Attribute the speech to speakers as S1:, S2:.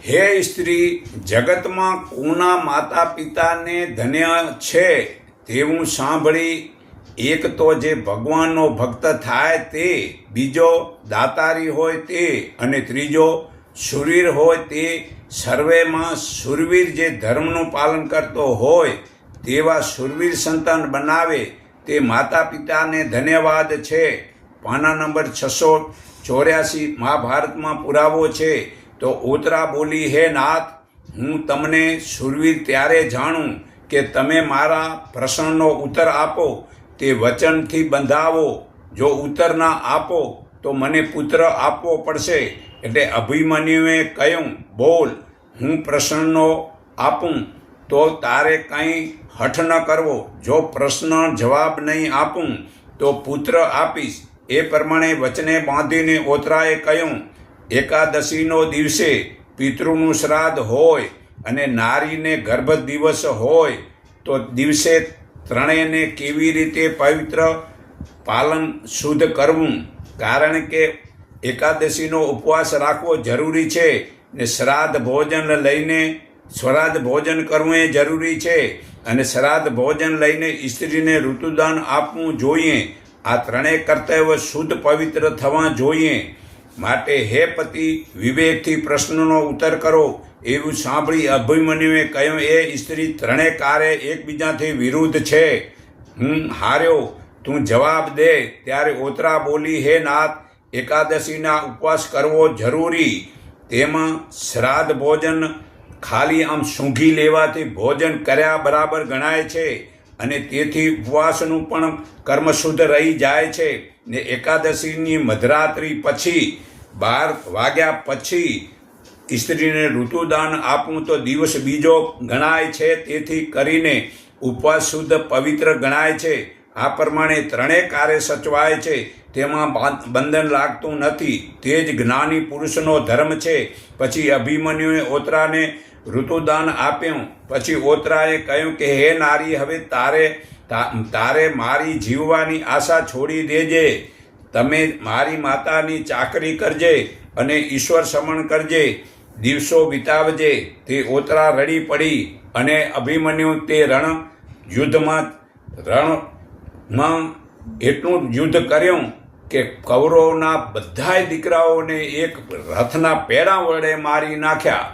S1: હે સ્ત્રી, જગતમાં કોના માતા પિતાને ધન્ય છે તેવું સાંભળી એક તો જે ભગવાનનો ભક્ત થાય તે, બીજો દાતારી હોય તે, અને ત્રીજો શૂરવીર હોય તે. સર્વેમાં શૂરવીર જે ધર્મનું પાલન કરતો હોય તેવા શૂરવીર સંતાન બનાવે તે માતા પિતાને ધન્યવાદ છે. પાના નંબર 684 મહાભારતમાં પુરાવો છે. તો ઉત્તરા બોલી, હે નાથ, હું તમને શૂરવીર ત્યારે જાણું કે તમે મારા પ્રશ્નનો ઉત્તર આપો, તે વચનથી બંધાવો. જો ઉત્તર ના આપો તો મને પુત્ર આપવો પડશે. એટલે અભિમન્યુએ કહ્યું, બોલ, હું પ્રશ્નનો આપું તો તારે કંઈ હઠ ન કરવો. જો પ્રશ્ન જવાબ નહીં આપું તો પુત્ર આપીશ. એ પ્રમાણે વચને બાંધીને ઓતરાએ કહ્યું, એકાદશીનો દિવસે પિતૃનું શ્રાદ્ધ હોય અને નારીને ગર્ભ દિવસ હોય તો દિવસે ત્રણેયને કેવી રીતે પવિત્ર પાલન શુદ્ધ કરવું. કારણ કે એકાદશીનો ઉપવાસ રાખવો જરૂરી છે ને શ્રાદ્ધ ભોજન કરવું એ જરૂરી છે. અને શ્રાદ્ધ ભોજન લઈને સ્ત્રીને ઋતુદાન આપવું જોઈએ. આ ત્રણેય કર્તવ્ય શુદ્ધ પવિત્ર થવા જોઈએ. માટે હે પતિ, વિવેકથી પ્રશ્નનો ઉત્તર કરો. એવું સાંભળી અભિમન્યુએ કહ્યું, એ સ્ત્રી ત્રણેય કાર્ય એકબીજાથી વિરુદ્ધ છે. હું હાર્યો, તું જવાબ દે. ત્યારે ઓતરા બોલી, હે નાથ, એકાદશીના ઉપવાસ કરવો જરૂરી. તેમાં શ્રાદ્ધ ભોજન ખાલી આમ સૂંઘી લેવાથી ભોજન કર્યા બરાબર ગણાય છે અને તેથી ઉપવાસનું પણ કર્મ શુદ્ધ રહી જાય છે. ને એકાદશીની મધરાત્રિ પછી 12 વાગ્યા પછી સ્ત્રીને ઋતુદાન આપવું તો દિવસ બીજો ગણાય છે. તેથી કરીને ઉપવાસ શુદ્ધ પવિત્ર ગણાય છે. આ પ્રમાણે ત્રણેય કાર્ય સચવાય છે, તેમાં બંધન લાગતું નથી. તે જ જ્ઞાની પુરુષનો ધર્મ છે. પછી અભિમન્યુએ ઓતરાને ઋતુદાન આપ્યું. પછી ઓતરાએ કહ્યું કે હે નારી, હવે તારે મારી જીવવાની આશા છોડી દેજે. તમે મારી માતાની ચાકરી કરજે અને ઈશ્વર સમણ કરજે, દિવસો વિતાવજે. તે ઓતરા રડી પડી અને અભિમન્યુ તે રણમાં એટલું યુદ્ધ કર્યું કે કૌરવના બધાય દીકરાઓને એક રથના પેડા વડે મારી નાખ્યા.